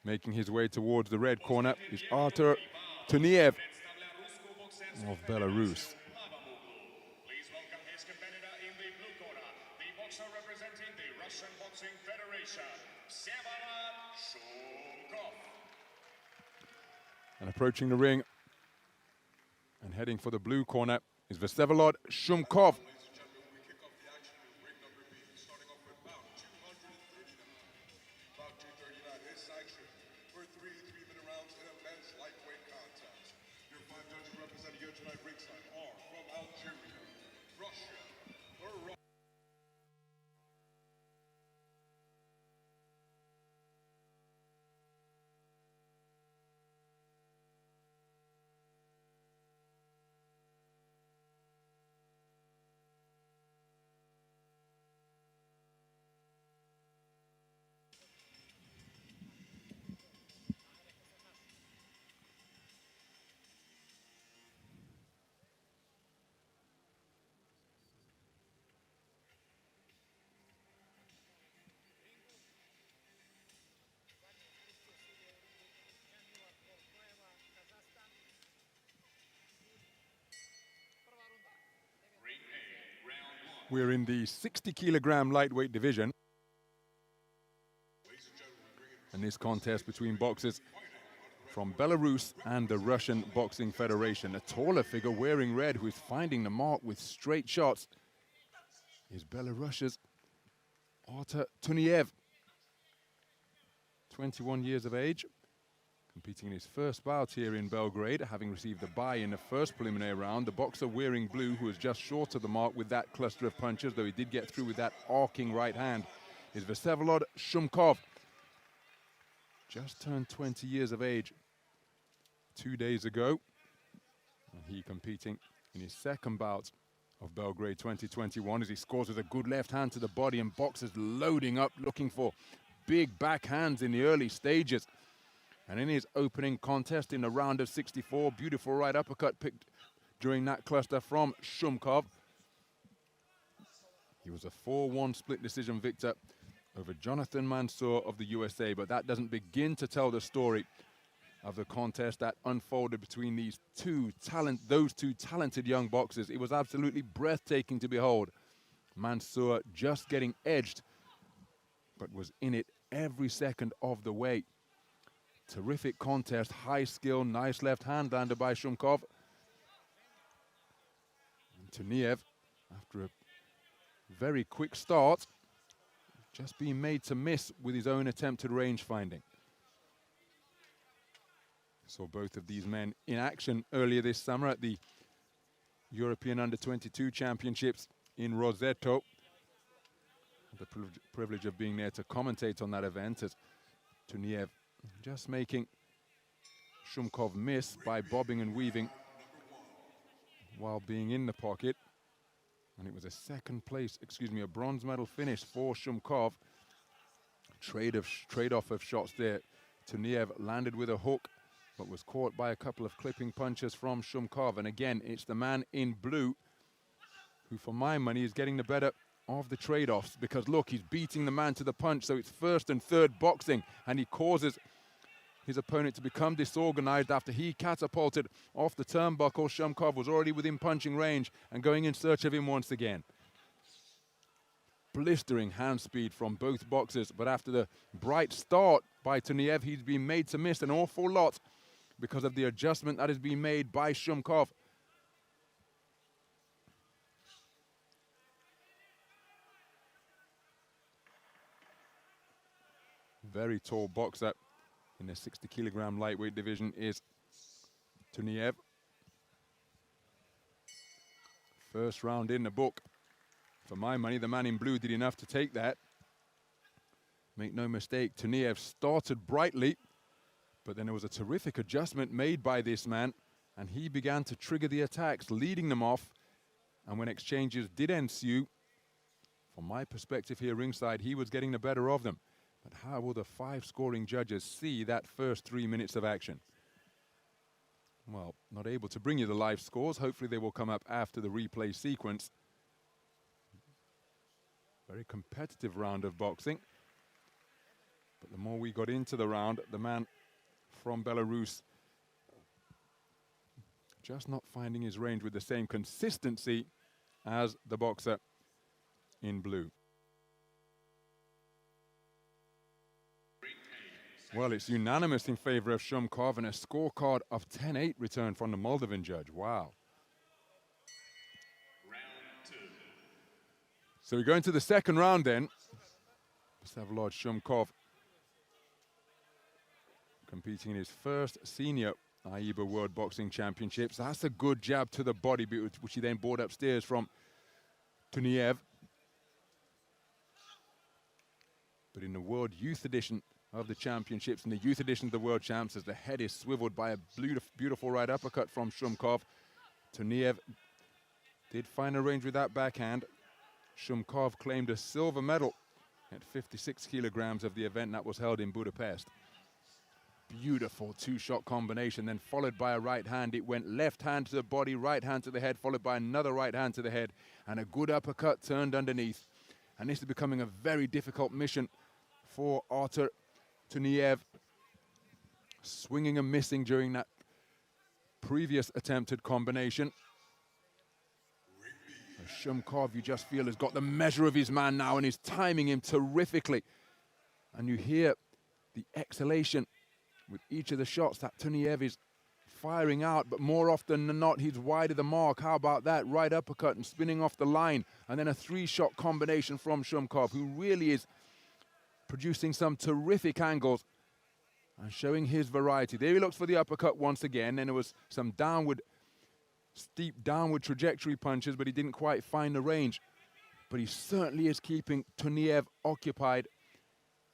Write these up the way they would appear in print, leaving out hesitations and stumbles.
Making his way towards the red corner is Artur TUNIYEU of Belarus. Please welcome his competitor in the blue corner, the boxer representing the Russian Boxing Federation, Vsevolod SHUMKOV. And approaching the ring and heading for the blue corner is Vsevolod SHUMKOV. We're in the 60-kilogram lightweight division. And this contest between boxers from Belarus and the Russian Boxing Federation. A taller figure wearing red who is finding the mark with straight shots is Belarus's Artur TUNIYEU. 21 years of age, competing in his first bout here in Belgrade, having received a bye in the first preliminary round. The boxer wearing blue, who was just short of the mark with that cluster of punches, though he did get through with that arcing right hand, is Vsevolod SHUMKOV. Just turned 20 years of age 2 days ago. And he competing in his second bout of Belgrade 2021 as he scores with a good left hand to the body, and boxers loading up, looking for big backhands in the early stages. And in his opening contest in the round of 64, beautiful right uppercut picked during that cluster from SHUMKOV. He was a 4-1 split decision victor over Jonathan Mansour of the USA, but that doesn't begin to tell the story of the contest that unfolded between those two talented young boxers. It was absolutely breathtaking to behold. Mansour just getting edged, but was in it every second of the way. Terrific contest, high skill, nice left hand landed by SHUMKOV. And TUNIYEU, after a very quick start, just being made to miss with his own attempted range finding. Saw both of these men in action earlier this summer at the European Under-22 Championships in Roseto. Had the privilege of being there to commentate on that event as TUNIYEU just making SHUMKOV miss by bobbing and weaving while being in the pocket. And it was a bronze medal finish for SHUMKOV. Trade-off of shots there. TUNIYEU landed with a hook, but was caught by a couple of clipping punches from SHUMKOV. And again, it's the man in blue who, for my money, is getting the better of the trade-offs, because look, he's beating the man to the punch, so it's first and third boxing, and he causes his opponent to become disorganized after he catapulted off the turnbuckle. SHUMKOV was already within punching range and going in search of him once again. Blistering hand speed from both boxers, but after the bright start by TUNIYEU, he's been made to miss an awful lot because of the adjustment that has been made by SHUMKOV. Very tall boxer in the 60-kilogram lightweight division is TUNIYEU. First round in the book. For my money, the man in blue did enough to take that. Make no mistake, TUNIYEU started brightly, but then there was a terrific adjustment made by this man, and he began to trigger the attacks, leading them off. And when exchanges did ensue, from my perspective here ringside, he was getting the better of them. But how will the 5 scoring judges see that first 3 minutes of action? Well, not able to bring you the live scores. Hopefully they will come up after the replay sequence. Very competitive round of boxing. But the more we got into the round, the man from Belarus just not finding his range with the same consistency as the boxer in blue. Well, it's unanimous in favor of Shumkov and a scorecard of 10-8 returned from the Moldovan judge. Wow. So we go into the second round then. Vsevolod Shumkov competing in his first senior AIBA World Boxing Championships. That's a good jab to the body, which he then brought upstairs from TUNIYEU. But in the World Youth Edition of the Championships, in the Youth Edition of the World Champs, as the head is swiveled by a beautiful right uppercut from Shumkov, TUNIYEU did find a range with that backhand. Shumkov claimed a silver medal at 56 kilograms of the event that was held in Budapest. Beautiful two-shot combination, then followed by a right hand. It went left hand to the body, right hand to the head, followed by another right hand to the head, and a good uppercut turned underneath. And this is becoming a very difficult mission for Artur TUNIYEU, swinging and missing during that previous attempted combination. Shumkov, you just feel, has got the measure of his man now and is timing him terrifically. And you hear the exhalation with each of the shots that TUNIYEU is firing out, but more often than not, he's wide of the mark. How about that? Right uppercut and spinning off the line, and then a three-shot combination from Shumkov, who really is producing some terrific angles and showing his variety. There he looks for the uppercut once again, and there was some steep downward trajectory punches, but he didn't quite find the range. But he certainly is keeping TUNIYEU occupied.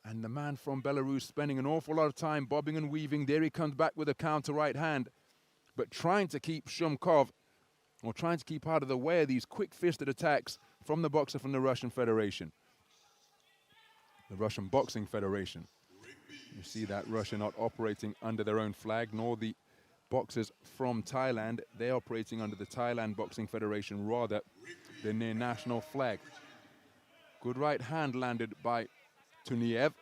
And the man from Belarus spending an awful lot of time bobbing and weaving. There he comes back with a counter right hand, but trying to keep Shumkov, or trying to keep out of the way of these quick-fisted attacks from the boxer from the Russian Federation. The Russian Boxing Federation. You see that Russia not operating under their own flag, nor the boxers from Thailand. They're operating under the Thailand Boxing Federation rather than their national flag. Good right hand landed by TUNIYEU.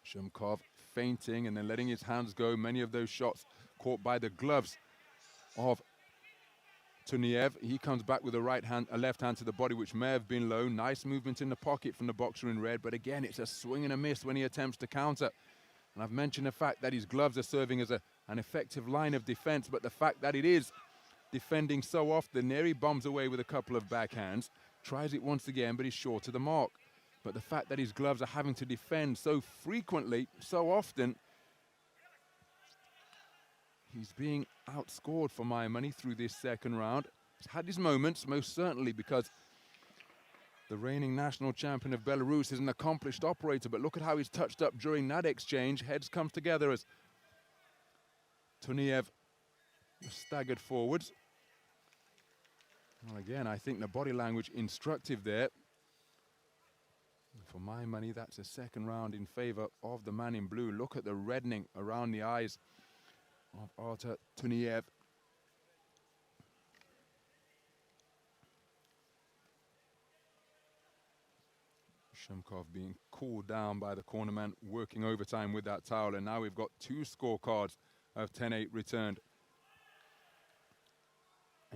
Shumkov feinting and then letting his hands go. Many of those shots caught by the gloves of TUNIYEU. He comes back with a left hand to the body, which may have been low. Nice movement in the pocket from the boxer in red, but again, it's a swing and a miss when he attempts to counter. And I've mentioned the fact that his gloves are serving as an effective line of defense, but the fact that it is defending so often, there he bums away with a couple of backhands. Tries it once again, but he's short of the mark. But the fact that his gloves are having to defend so frequently, so often, he's being outscored for my money through this second round. He's had his moments, most certainly, because the reigning national champion of Belarus is an accomplished operator, but look at how he's touched up during that exchange. Heads come together as TUNIYEU staggered forwards. Well, again, I think the body language instructive there. For my money, that's a second round in favor of the man in blue. Look at the reddening around the eyes of Artur TUNIYEU. Shumkov being cooled down by the cornerman, working overtime with that towel, and now we've got two scorecards of 10-8 returned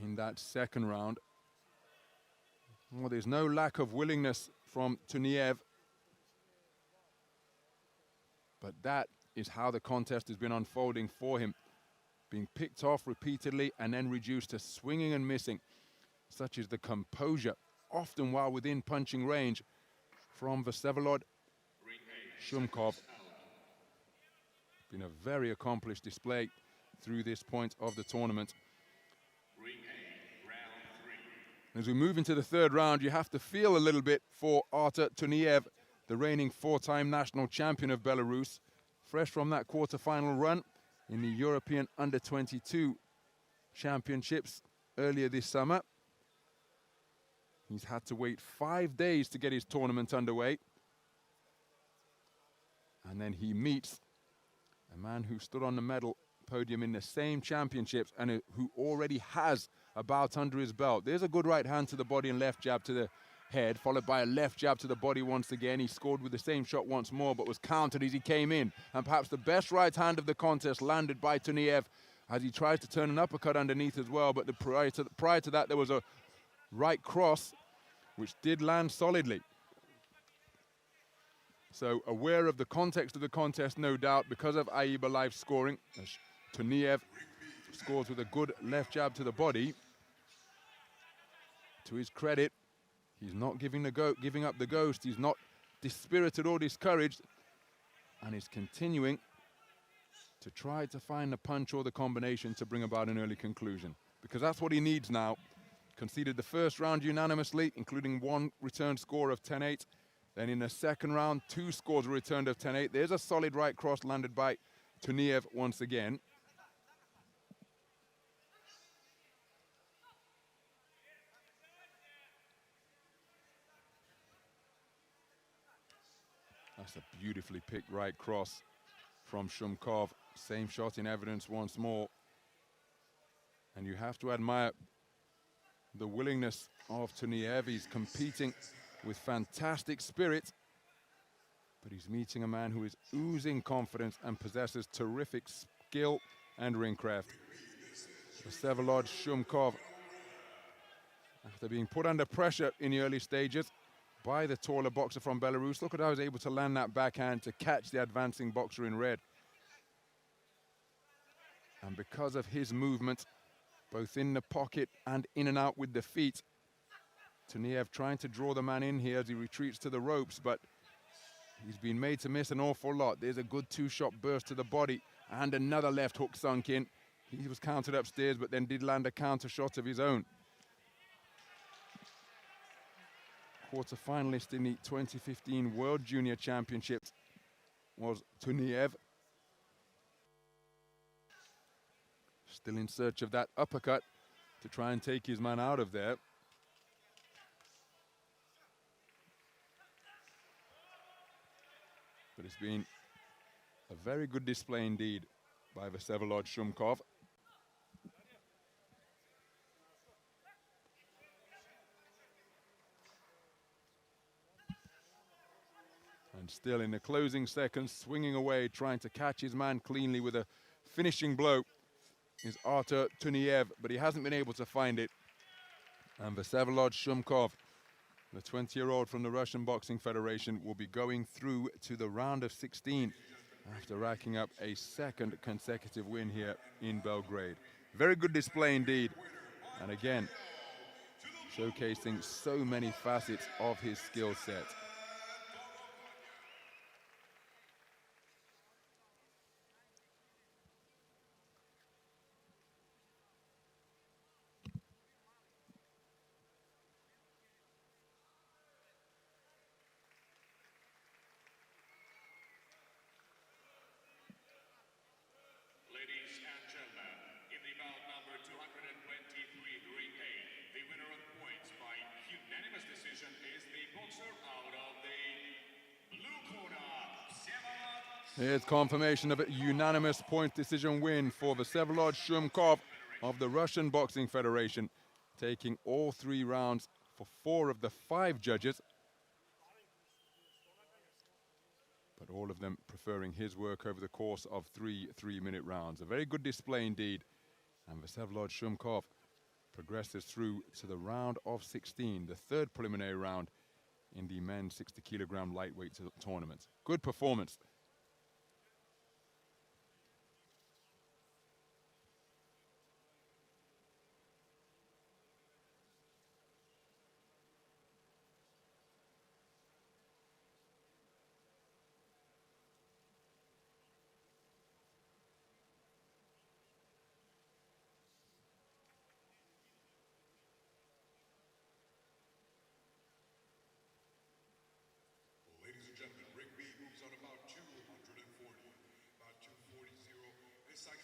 in that second round. Well, there's no lack of willingness from TUNIYEU, but that is how the contest has been unfolding for him, being picked off repeatedly and then reduced to swinging and missing. Such is the composure, often while within punching range, from Vsevolod Shumkov. Been a very accomplished display through this point of the tournament. As we move into the third round, you have to feel a little bit for Artur TUNIYEU, the reigning four-time national champion of Belarus, fresh from that quarter-final run in the European Under-22 Championships earlier this summer. He's had to wait 5 days to get his tournament underway. And then he meets a man who stood on the medal podium in the same championships and who already has a bout under his belt. There's a good right hand to the body and left jab to the head, followed by a left jab to the body once again. He scored with the same shot once more, but was countered as he came in. And perhaps the best right hand of the contest landed by TUNIYEU as he tries to turn an uppercut underneath as well. But prior to that, there was a right cross, which did land solidly. So aware of the context of the contest, no doubt, because of AIBA live scoring. TUNIYEU scores with a good left jab to the body. To his credit, he's not giving up the ghost. He's not dispirited or discouraged, and he's continuing to try to find the punch or the combination to bring about an early conclusion, because that's what he needs now. Conceded the first round unanimously, including one return score of 10-8. Then in the second round, 2 scores were returned of 10-8. There's a solid right cross landed by TUNIYEU once again. That's a beautifully picked right cross from SHUMKOV. Same shot in evidence once more. And you have to admire the willingness of TUNIYEU. He's competing with fantastic spirit, but he's meeting a man who is oozing confidence and possesses terrific skill and ringcraft. Vsevolod SHUMKOV, after being put under pressure in the early stages by the taller boxer from Belarus, look at how he was able to land that backhand to catch the advancing boxer in red. And because of his movement, both in the pocket and in and out with the feet, TUNIYEU trying to draw the man in here as he retreats to the ropes, but he's been made to miss an awful lot. There's a good 2-shot burst to the body and another left hook sunk in. He was countered upstairs, but then did land a counter shot of his own. Quarter finalist in the 2015 World Junior Championships was TUNIYEU. Still in search of that uppercut to try and take his man out of there. But it's been a very good display indeed by Vsevolod SHUMKOV. And still in the closing seconds, swinging away, trying to catch his man cleanly with a finishing blow is Artur TUNIYEU, but he hasn't been able to find it. And Vsevolod SHUMKOV, the 20-year-old from the Russian Boxing Federation, will be going through to the round of 16 after racking up a second consecutive win here in Belgrade. Very good display indeed. And again, showcasing so many facets of his skill set. Here's confirmation of a unanimous point decision win for Vsevolod SHUMKOV of the Russian Boxing Federation, taking all 3 rounds for 4 of the 5 judges, but all of them preferring his work over the course of 3 3-minute rounds. A very good display indeed, and Vsevolod SHUMKOV progresses through to the round of 16, the 3rd preliminary round in the men's 60-kilogram lightweight tournament. Good performance. Ring B moves on about 240, about 240. This fight